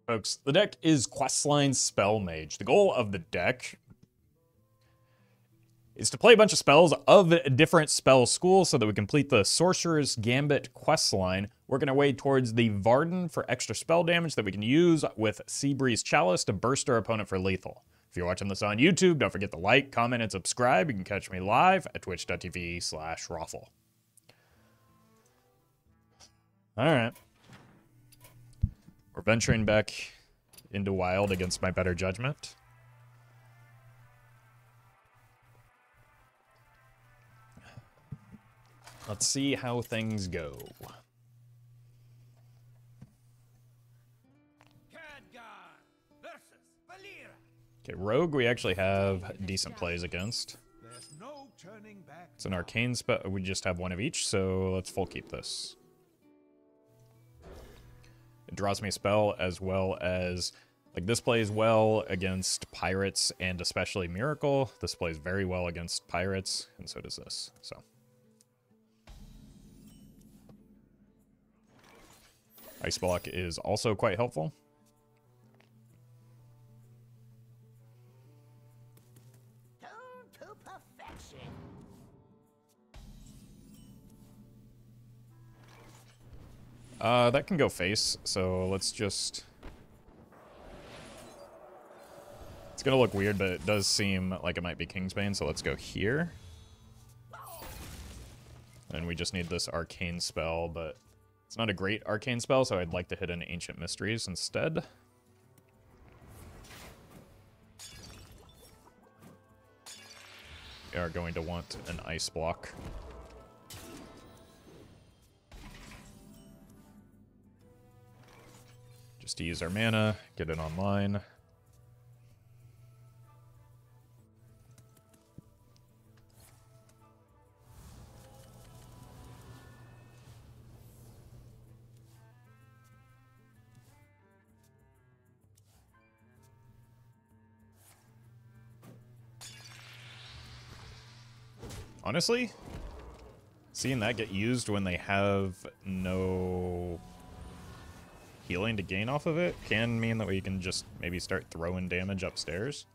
Folks, the deck is Questline Spell Mage. The goal of the deck is to play a bunch of spells of different spell schools so that we complete the Sorcerer's Gambit questline, working our way towards the Varden for extra spell damage that we can use with Seabreeze Chalice to burst our opponent for lethal. If you're watching this on YouTube, don't forget to like, comment, and subscribe. You can catch me live at twitch.tv/Raffle. Alright. We're venturing back into Wild against my better judgment. Let's see how things go. Okay, Rogue we actually have decent plays against. It's an arcane spell. We just have one of each, so let's full keep this. It draws me a spell as well as, like, this plays well against pirates and especially Miracle. This plays very well against pirates, and so does this. So Ice Block is also quite helpful. To perfection. That can go face, so let's just... It's gonna look weird, but it does seem like it might be Kingsbane, so let's go here. And we just need this arcane spell, but it's not a great arcane spell, so I'd like to hit an Ancient Mysteries instead. We are going to want an Ice Block. Just to use our mana, get it online. Honestly, seeing that get used when they have no healing to gain off of it can mean that we can just maybe start throwing damage upstairs.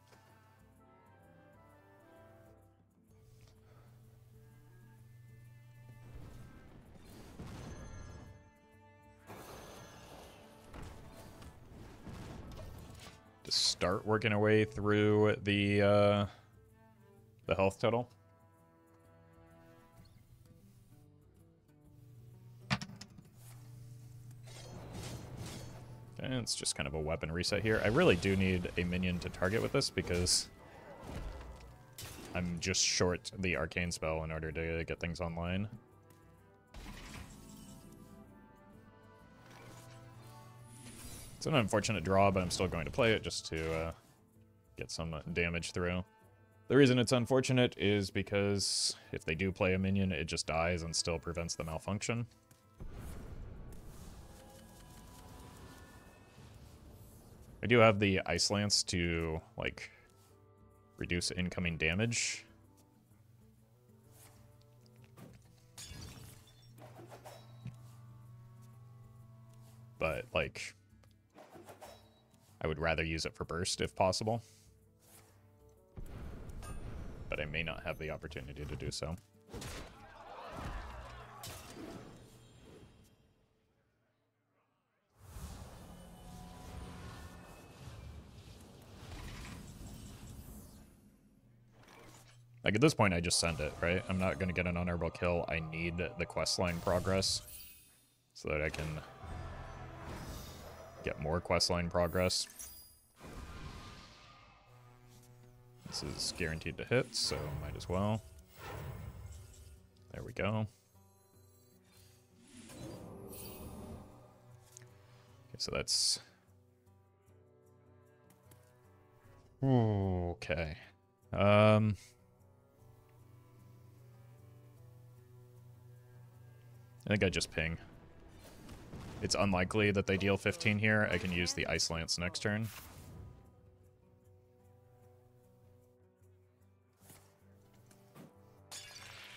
To start working our way through the health total. And it's just kind of a weapon reset here. I really do need a minion to target with this because I'm just short the arcane spell in order to get things online. It's an unfortunate draw, but I'm still going to play it just to get some damage through. The reason it's unfortunate is because if they do play a minion, it just dies and still prevents the malfunction. I do have the Ice Lance to, like, reduce incoming damage. But, like, I would rather use it for burst if possible. But I may not have the opportunity to do so. Like, at this point, I just send it, right? I'm not going to get an honorable kill. I need the questline progress so that I can get more questline progress. This is guaranteed to hit, so might as well. There we go. Okay, so that's... Okay. I think I just ping. It's unlikely that they deal 15 here. I can use the Ice Lance next turn.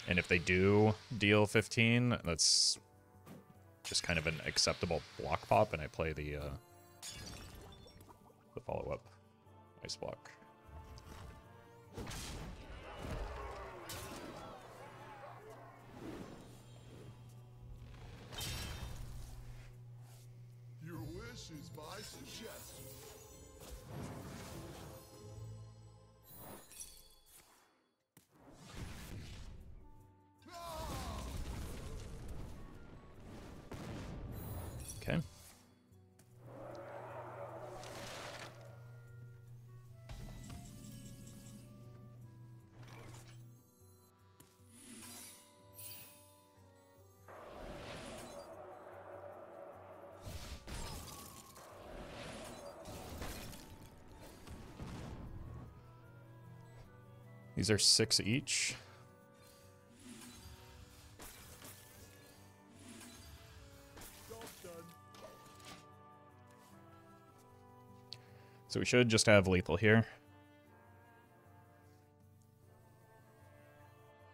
And if they do deal 15, that's just kind of an acceptable block pop, and I play the the follow-up. Ice block. Your wish is my suggestion. Okay. These are 6 each. So we should just have lethal here.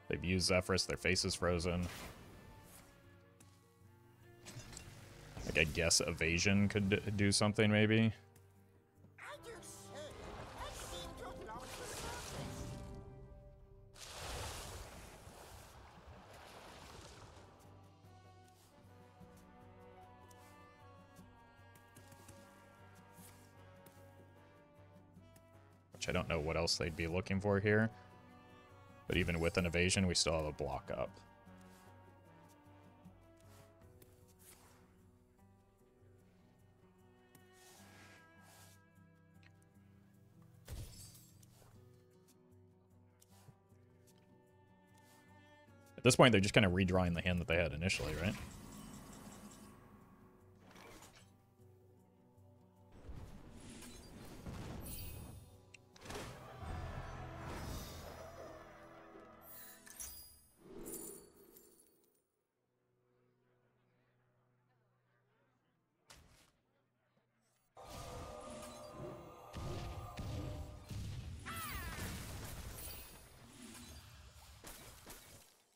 They've used Zephyrus, their face is frozen. Like, I guess evasion could do something, maybe. I do too. That seemed to belong to the surface. Which I don't know what else they'd be looking for here. But even with an evasion, we still have a block up. At this point, they're just kind of redrawing the hand that they had initially, right?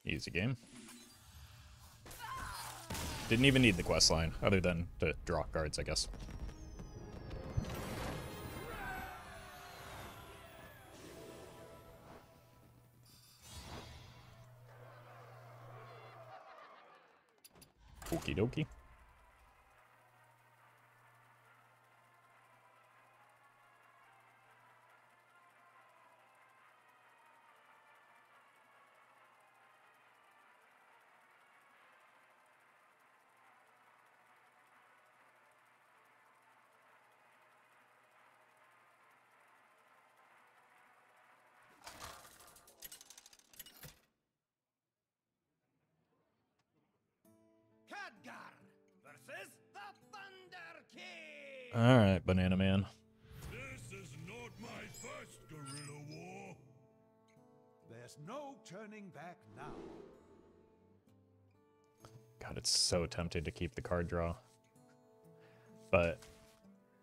Easy game. Didn't even need the quest line, other than to draw cards, I guess. Okie dokie. Khadgar versus the Thunder King. All right, Banana Man. This is not my first guerrilla war. There's no turning back now. God, it's so tempting to keep the card draw. But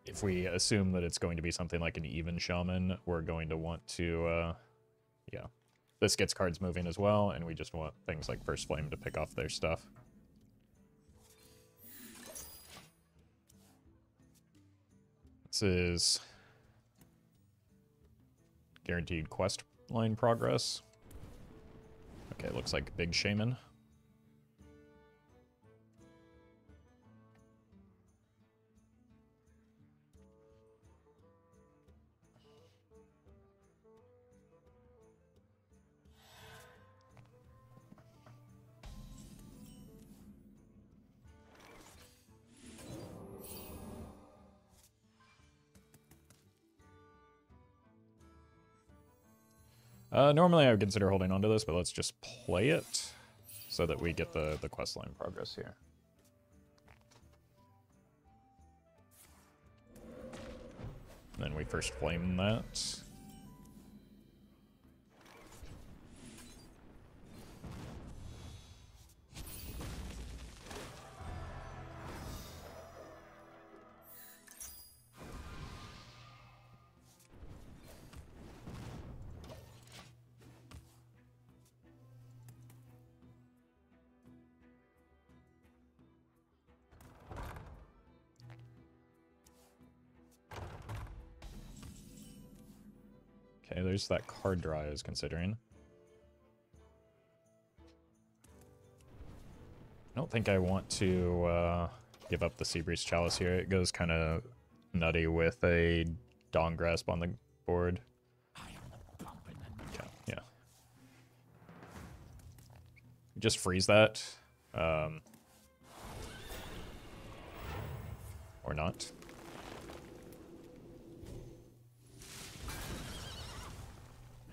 if we assume that it's going to be something like an even shaman, we're going to want to, yeah. This gets cards moving as well, and we just want things like First Flame to pick off their stuff. This is guaranteed quest line progress. Okay, looks like Big Shaman. Normally I would consider holding onto this, but let's just play it so that we get the quest line progress here. And then we First Flame that. Okay, there's that card draw I was considering. I don't think I want to give up the Seabreeze Chalice here. It goes kind of nutty with a Dawn Grasp on the board. Yeah, yeah. Just freeze that. Or not.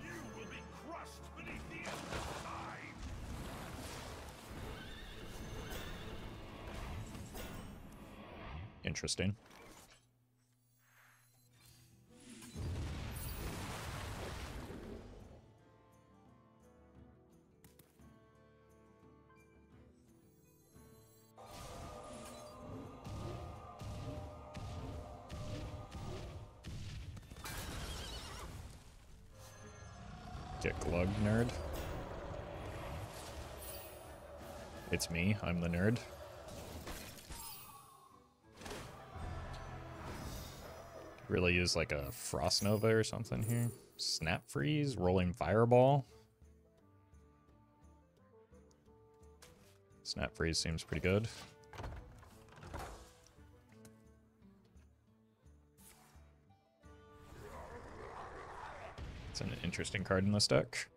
You will be crushed beneath the endless tide. Interesting. Get glug, nerd. It's me, I'm the nerd. Really use like a Frost Nova or something here. Snap Freeze, Rolling Fireball. Snap Freeze seems pretty good. It's an interesting card in this deck.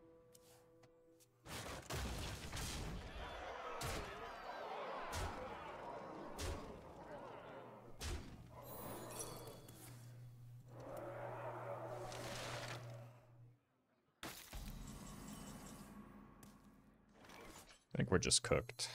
I think we're just cooked.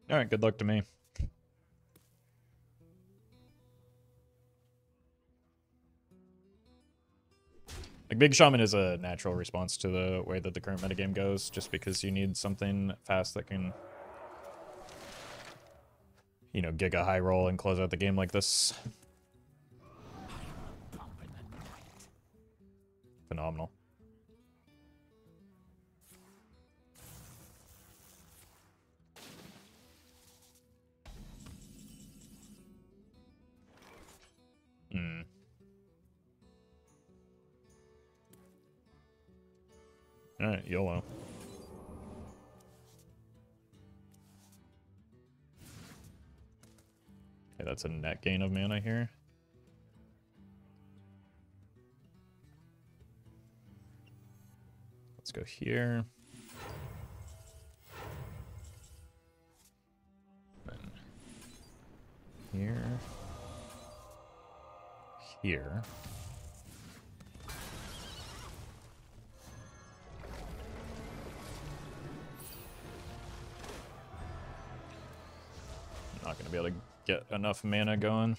Alright, good luck to me. Like, Big Shaman is a natural response to the way that the current metagame goes, just because you need something fast that can, you know, giga high roll and close out the game like this. Phenomenal. Hmm. Alright, YOLO. Okay, that's a net gain of mana here. Let's go here. Then here. Here. Not going to be able to get enough mana going.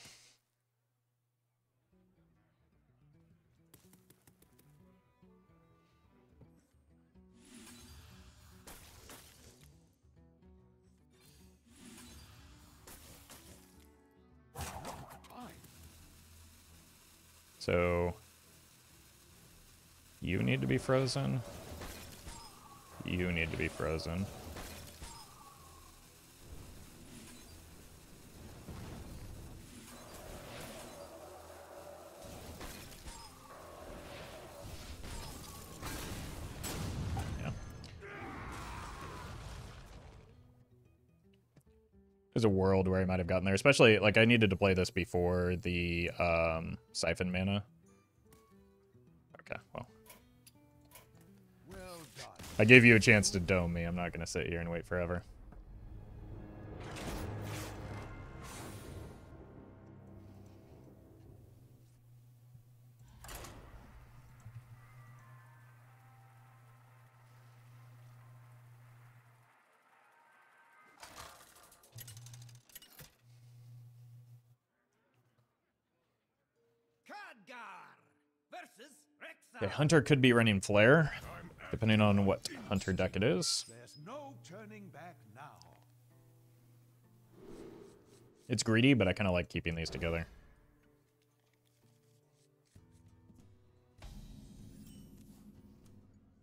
So you need to be frozen. You need to be frozen. There's a world where I might have gotten there, especially like I needed to play this before the siphon mana. Okay, well. Well done. I gave you a chance to dome me. I'm not going to sit here and wait forever. Khadgar versus Rexxar. Okay, Hunter could be running Flare, depending on what Hunter deck it is. There's no turning back now. It's greedy, but I kind of like keeping these together.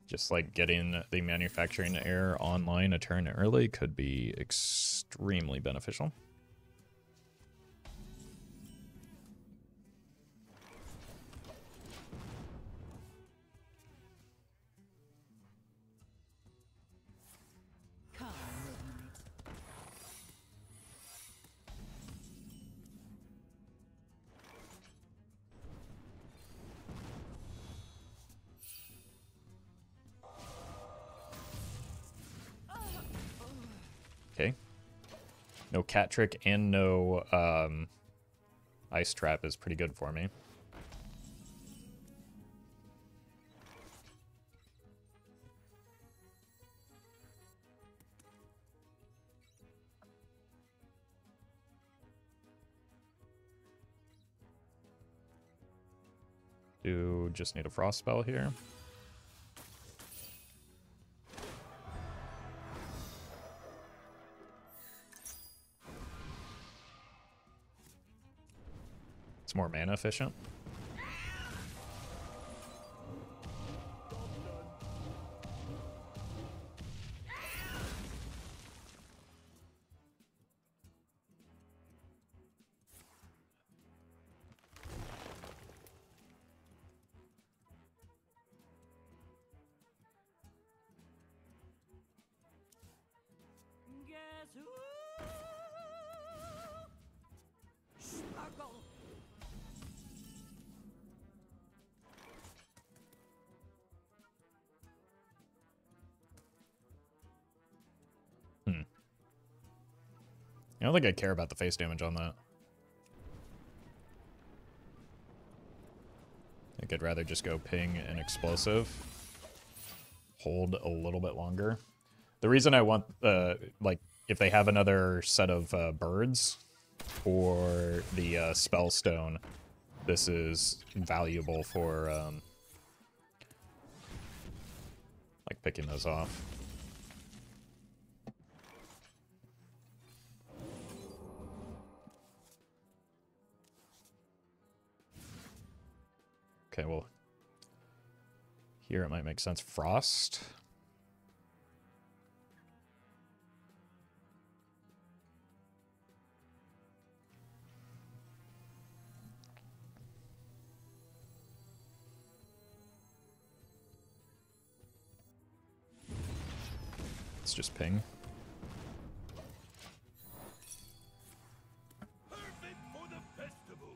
Just like getting the manufacturing error online a turn early could be extremely beneficial. Okay. No cat trick and no ice trap is pretty good for me. Do just need a frost spell here. It's more mana efficient. Guess who? Struggle. I don't think I care about the face damage on that. I think I'd rather just go ping and explosive. Hold a little bit longer. The reason I want, like, if they have another set of birds or the spellstone, this is valuable for, like, picking those off. Okay, well, here it might make sense. Frost. Let's just ping. Perfect for the festival.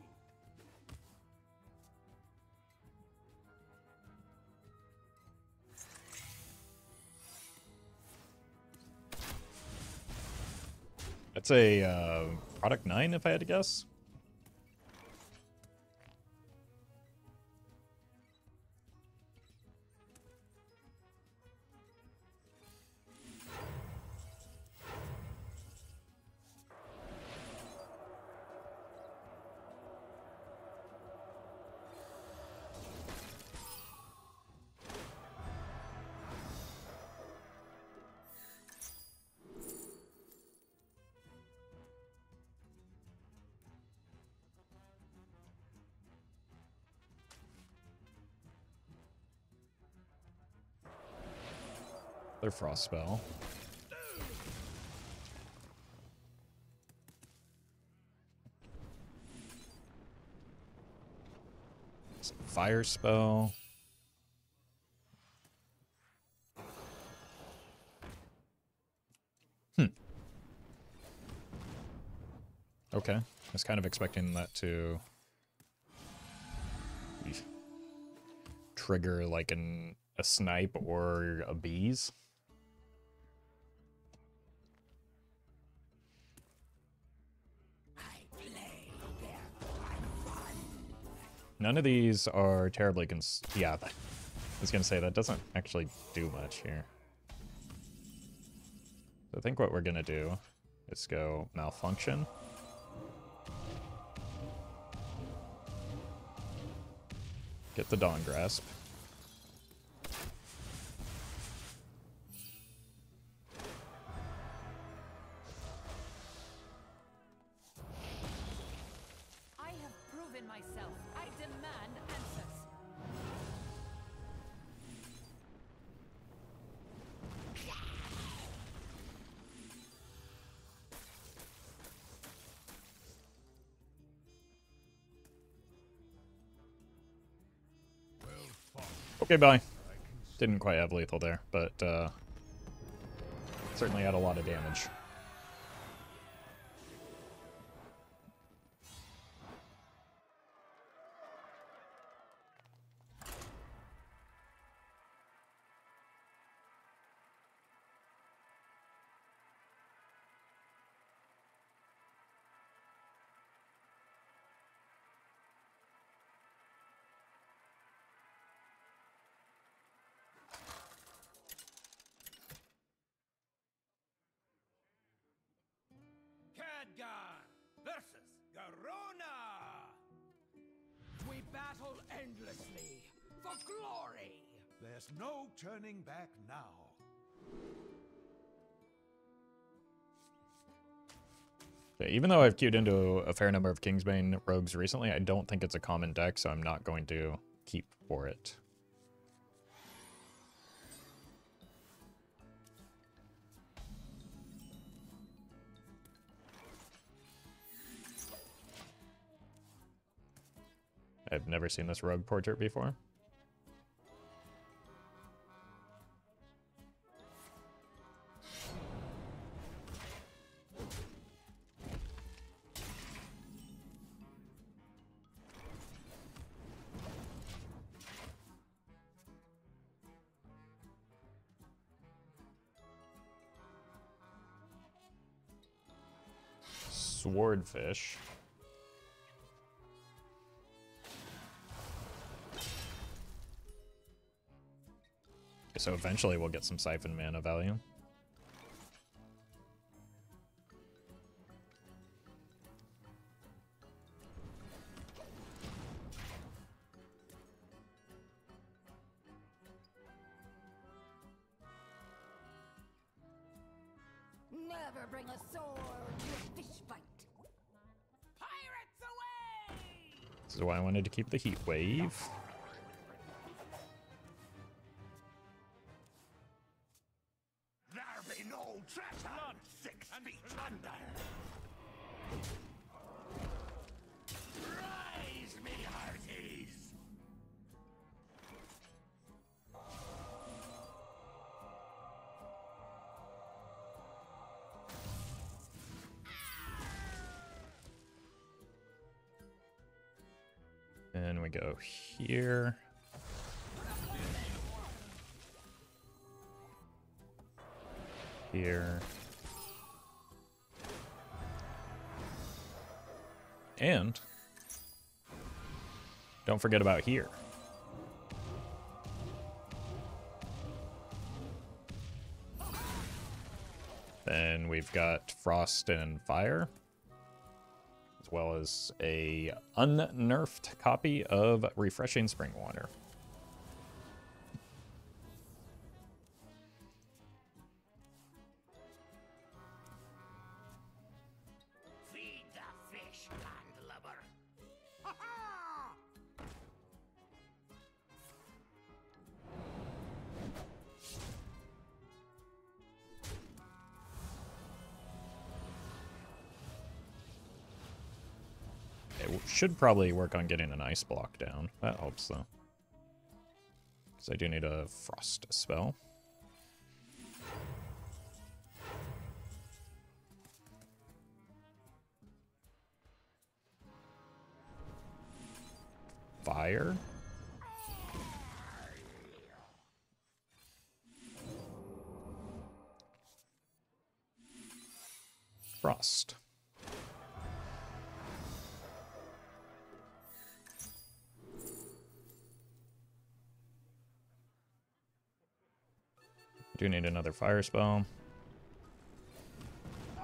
That's a product 9 if I had to guess. Their frost spell. Some fire spell. Okay. I was kind of expecting that to trigger like a snipe or a bees. None of these are terribly yeah, I was gonna say that doesn't actually do much here. So I think what we're gonna do is go Malfunction. Get the Dawn Grasp. myself. I demand answers. Okay, bye. Didn't quite have lethal there, but certainly had a lot of damage. Khadgar versus Garona! We battle endlessly for glory. There's no turning back now. Okay, even though I've queued into a fair number of Kingsbane rogues recently, I don't think it's a common deck, so I'm not going to keep for it. I've never seen this rogue portrait before. Swordfish. So eventually we'll get some Siphon mana value. Never bring a sword to a fish fight. Pirates away! This is why I wanted to keep the heat wave. There be no treasure. 6 feet under. Rise, me hearties. And we go here. Here. And don't forget about here. Then we've got Frost and Fire, as well as a unnerfed copy of Refreshing Spring Water. Feed the fish, landlubber. It should probably work on getting an ice block down. That helps, though. Because I do need a frost spell. Fire. Frost. Do need another fire spell. I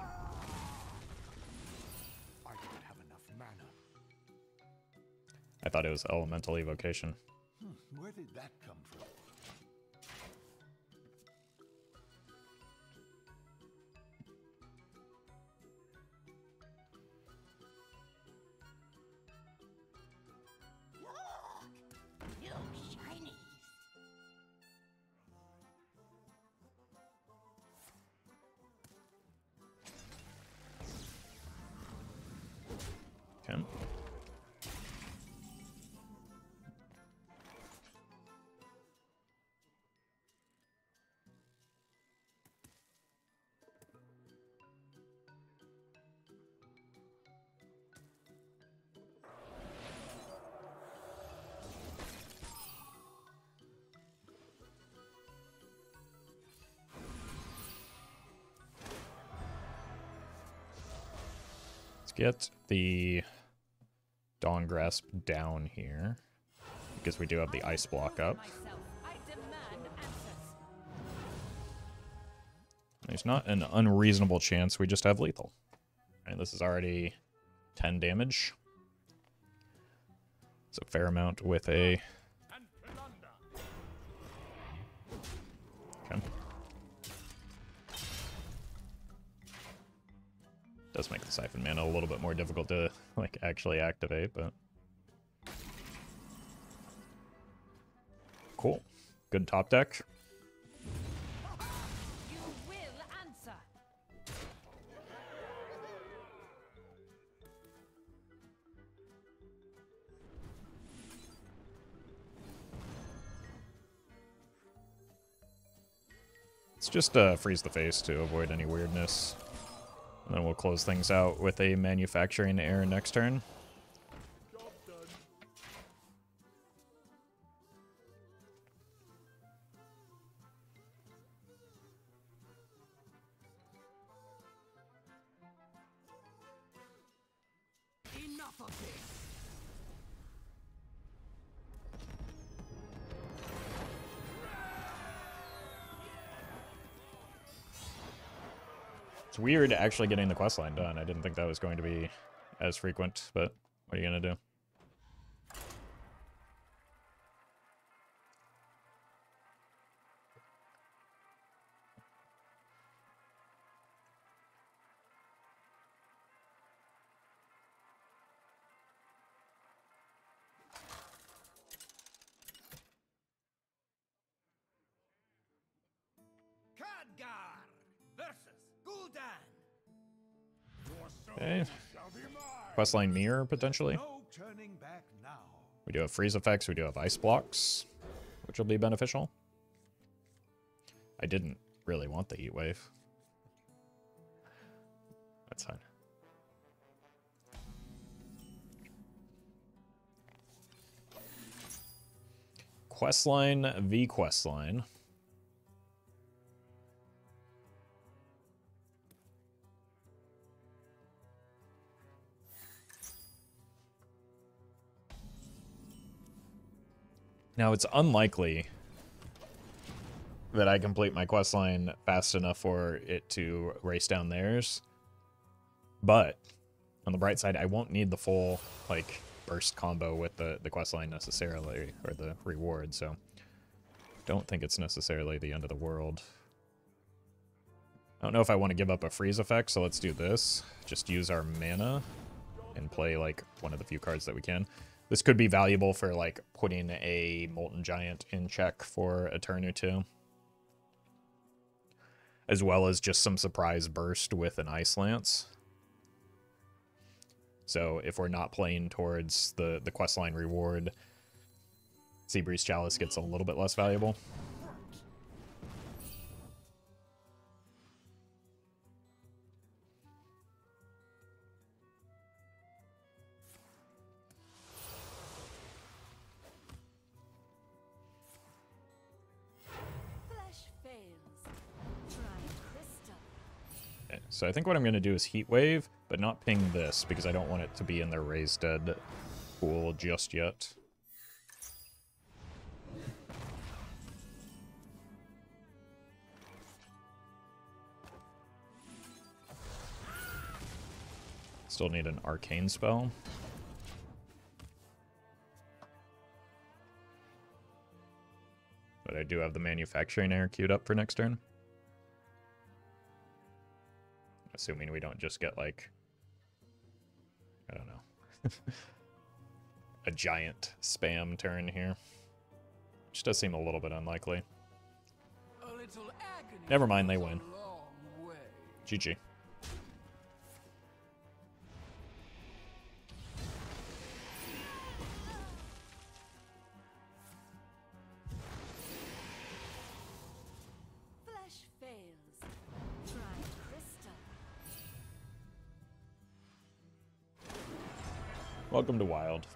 don't have enough mana. I thought it was elemental evocation. Where did that come from? get the Dawn Grasp down here, because we do have the ice block up. There's not an unreasonable chance we just have lethal. And this is already 10 damage. It's a fair amount with a... Okay. Does make the Siphon Mana a little bit more difficult to, like, actually activate, but... Cool. Good top deck. You will answer. Let's just freeze the face to avoid any weirdness. And then we'll close things out with a Manufacturing Error next turn. Enough of this. It's weird actually getting the questline done. I didn't think that was going to be as frequent, but what are you going to do? Khadgar versus Gul'dan. Okay. Questline Mirror, potentially. No turning back now. We do have freeze effects, we do have ice blocks, which will be beneficial. I didn't really want the heat wave. That's fine. Questline v Questline. Now, it's unlikely that I complete my questline fast enough for it to race down theirs. But, on the bright side, I won't need the full, like, burst combo with the questline necessarily, or the reward, so don't think it's necessarily the end of the world. I don't know if I want to give up a freeze effect, so let's do this. Just use our mana and play, like, one of the few cards that we can. This could be valuable for, like, putting a Molten Giant in check for a turn or two. As well as just some surprise burst with an Ice Lance. So if we're not playing towards the questline reward, Seabreeze Chalice gets a little bit less valuable. So I think what I'm going to do is Heat Wave, but not ping this, because I don't want it to be in their Raised Dead pool just yet. Still need an Arcane spell. But I do have the Manufacturing Error queued up for next turn. Assuming we don't just get, like, I don't know, a giant spam turn here. Which does seem a little bit unlikely. Never mind, they win. GG. Welcome to Wild.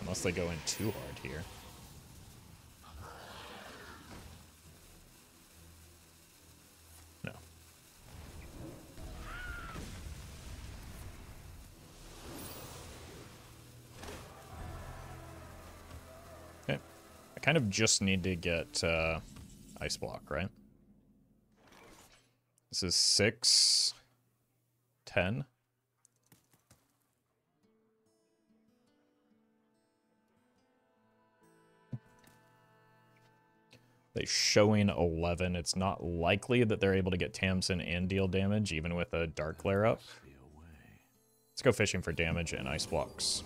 unless they go in too hard here. No. Okay. I kind of just need to get Ice Block, right? This is 6, 10. They're showing 11. It's not likely that they're able to get Tamsin and deal damage, even with a Dark Glare up. Let's go fishing for damage and Ice Blocks.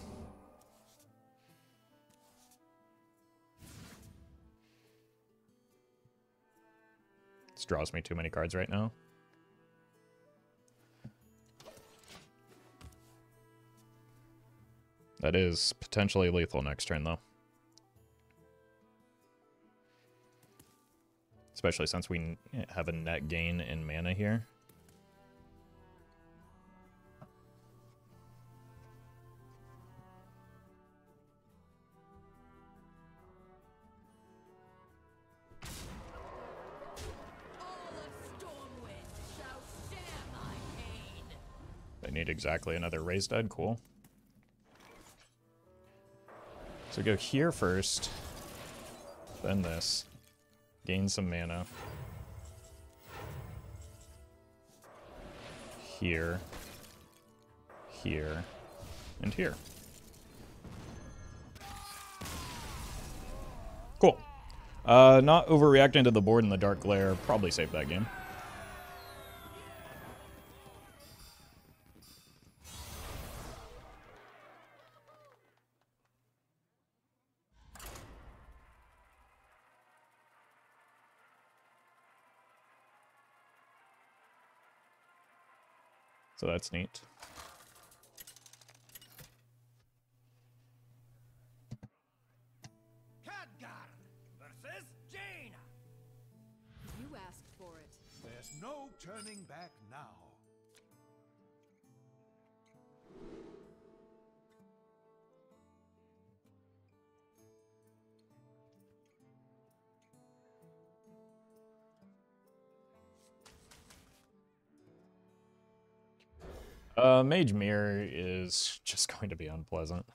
This draws me too many cards right now. That is potentially lethal next turn, though. Especially since we have a net gain in mana here. They need exactly another Raised Dead. Cool. So go here first, then this. Gain some mana. Here. Here. And here. Cool. Not overreacting to the board and the Dark Glare. Probably saved that game. So that's neat. Khadgar versus Jaina. You asked for it. There's no turning back now. Mage Mirror is just going to be unpleasant.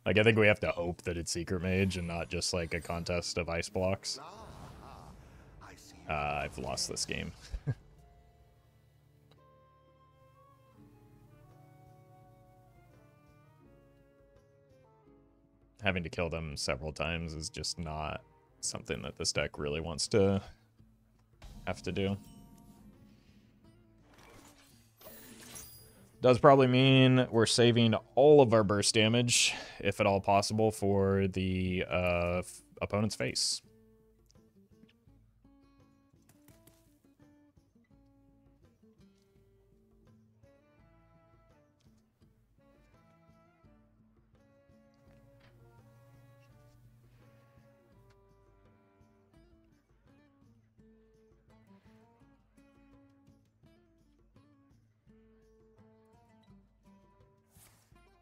Like, I think we have to hope that it's Secret Mage and not just, like, a contest of Ice Blocks. I see. I've lost this game. Having to kill them several times is just not something that this deck really wants to have to do. Does probably mean we're saving all of our burst damage, if at all possible, for the opponent's face.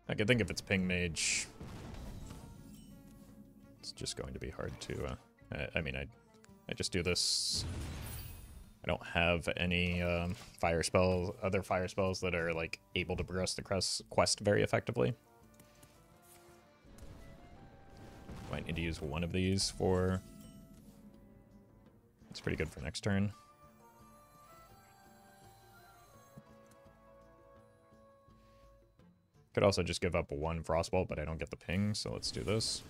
I think if it's Ping Mage, it's just going to be hard to, I mean, I just do this. I don't have any fire spells, other fire spells that are, like, able to progress the quest very effectively. Might need to use one of these for... It's pretty good for next turn. Could also just give up one Frostbolt, but I don't get the ping, so let's do this.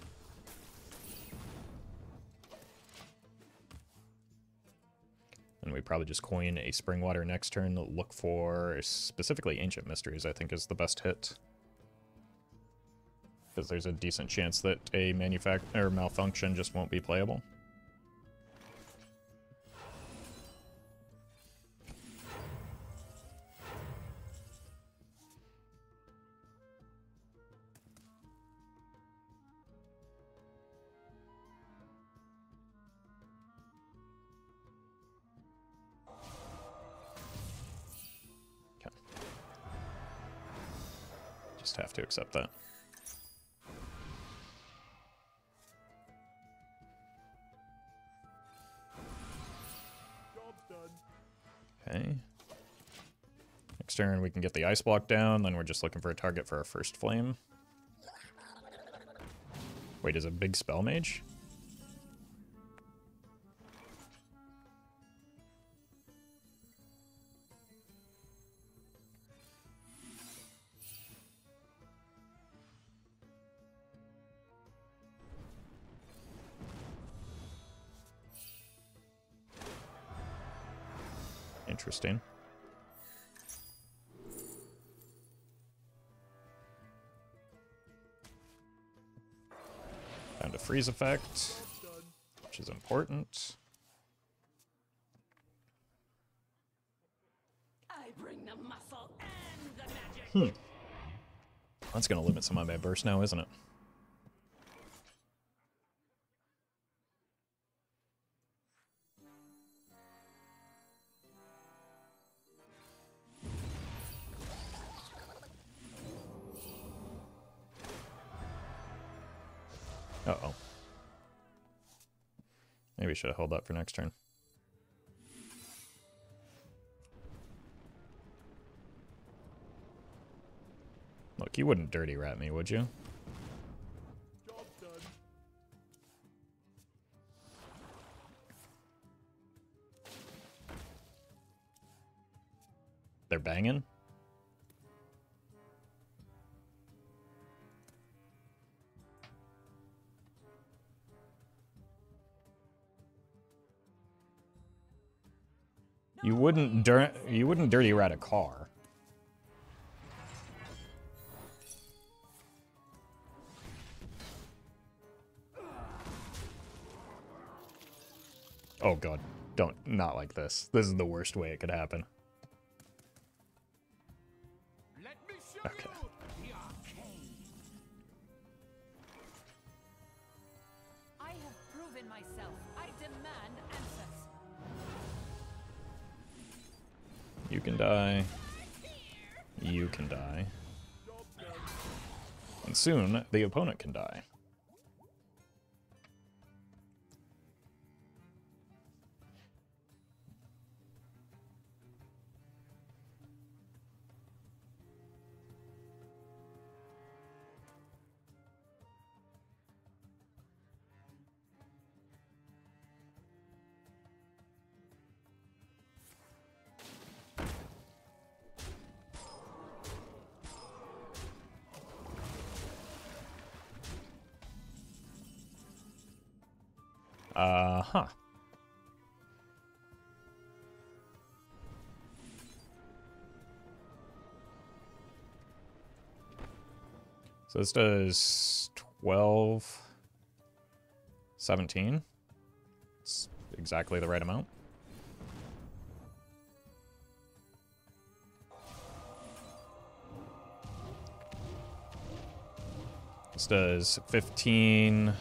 And we probably just coin a Springwater next turn. Look for specifically Ancient Mysteries, I think is the best hit. Because there's a decent chance that a malfunction just won't be playable. Just have to accept that. Okay. Next turn we can get the ice block down, then we're just looking for a target for our first flame. Wait, is it big spell mage? Interesting. Found a freeze effect, which is important. I bring the muscle and the magic. That's going to limit some of my burst now, isn't it? Uh-oh. Maybe we should have held that for next turn. Look, you wouldn't dirty rat me, would you? Job done. They're banging? You wouldn't dirty rat a car. Oh god, not like this. This is the worst way it could happen. Let me show Okay. you the arcane. I have proven myself. I demand answers. You can die. You can die. And soon, the opponent can die. Huh. So this does 12, 17. It's exactly the right amount. This does 15.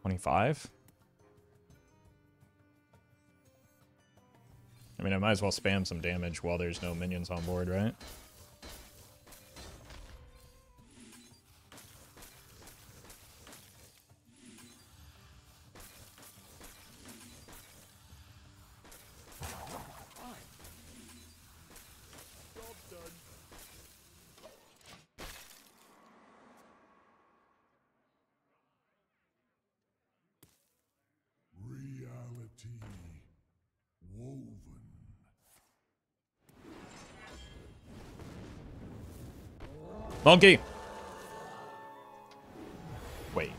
25. I mean, I might as well spam some damage while there's no minions on board, right? Job done. Reality woven. Monkey! Wait.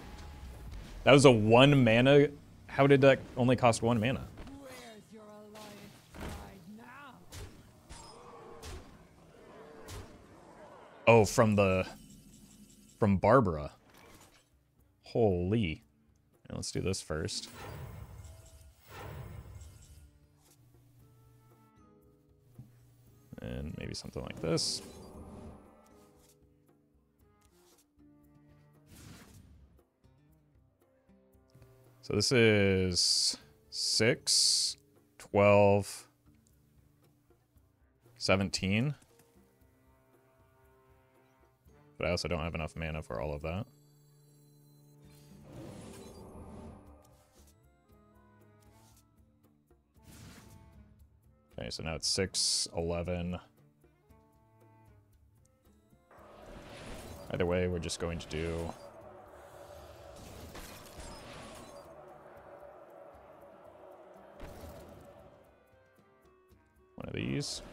That was a 1 mana? How did that only cost 1 mana? Where's your alliance pride now? Oh, from Barbara. Holy. Yeah, let's do this first. And maybe something like this. So this is 6, 12, 17. But I also don't have enough mana for all of that. Okay, so now it's 6, 11. Either way, we're just going to do one of these.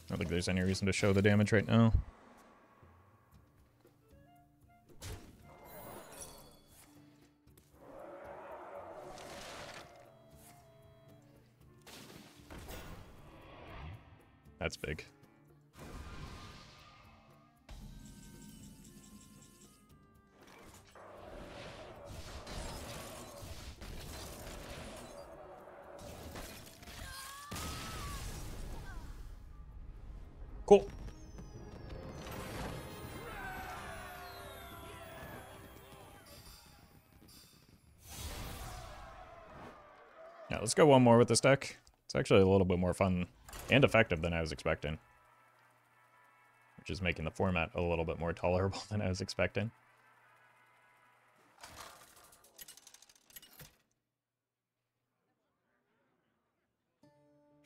I don't think there's any reason to show the damage right now. That's big. Cool. Yeah, let's go one more with this deck. It's actually a little bit more fun and effective than I was expecting. Which is making the format a little bit more tolerable than I was expecting.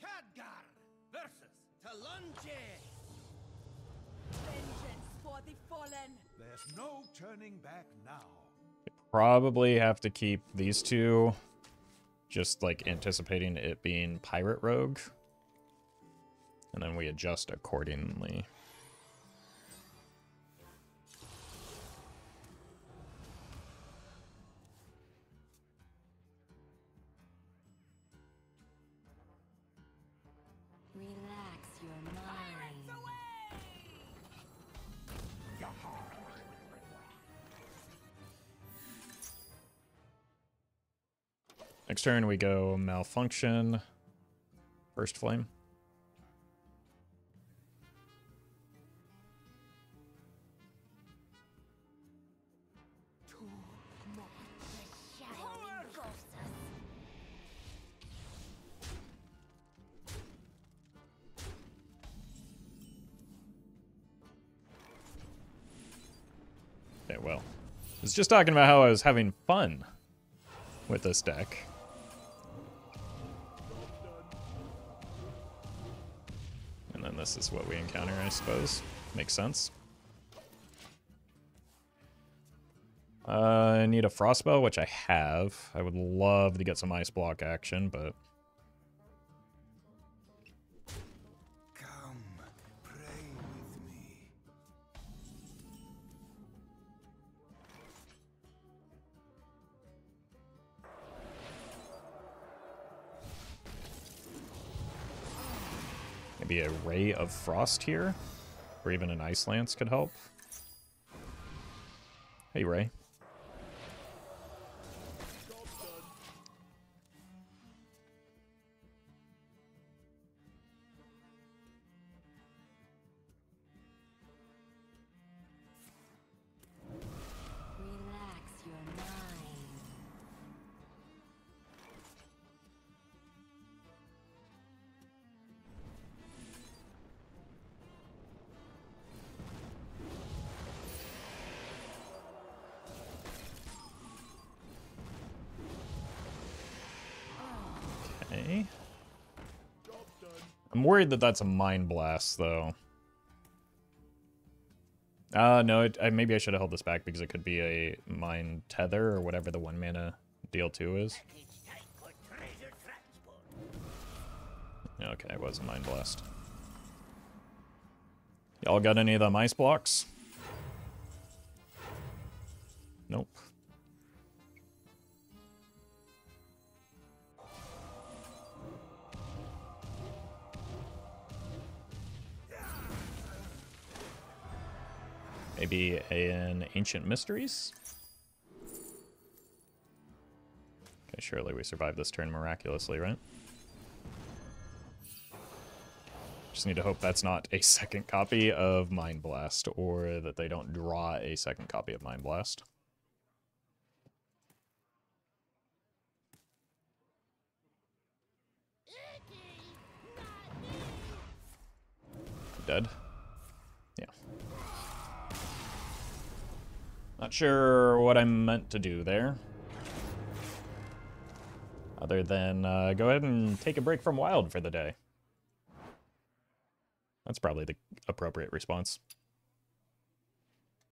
Khadgar versus Talonje. Vengeance for the fallen. There's no turning back now. Probably have to keep these two, just like anticipating it being Pirate Rogue. And then we adjust accordingly. Relax your mind. Next turn we go Malfunction, First Flame. Okay, well, I was just talking about how I was having fun with this deck. And then this is what we encounter, I suppose. Makes sense. I need a Frostspell, which I have. I would love to get some Ice Block action, but... Come, pray with me. Maybe a Ray of Frost here? Or even an Ice Lance could help. Hey, Ray. Relax your mind. Okay. I'm worried that that's a Mind Blast, though. No, maybe I should have held this back because it could be a Mind Tether or whatever the 1 mana deal 2 is. Package time for treasure transport. Okay, it was a Mind Blast. Y'all got any of them ice blocks? Nope. Maybe an Ancient Mysteries? Okay, Surely we survive this turn miraculously, right? Just need to hope that's not a second copy of Mind Blast, or that they don't draw a second copy of Mind Blast. Dead? Yeah. Not sure what I meant to do there. Other than go ahead and take a break from Wild for the day. That's probably the appropriate response.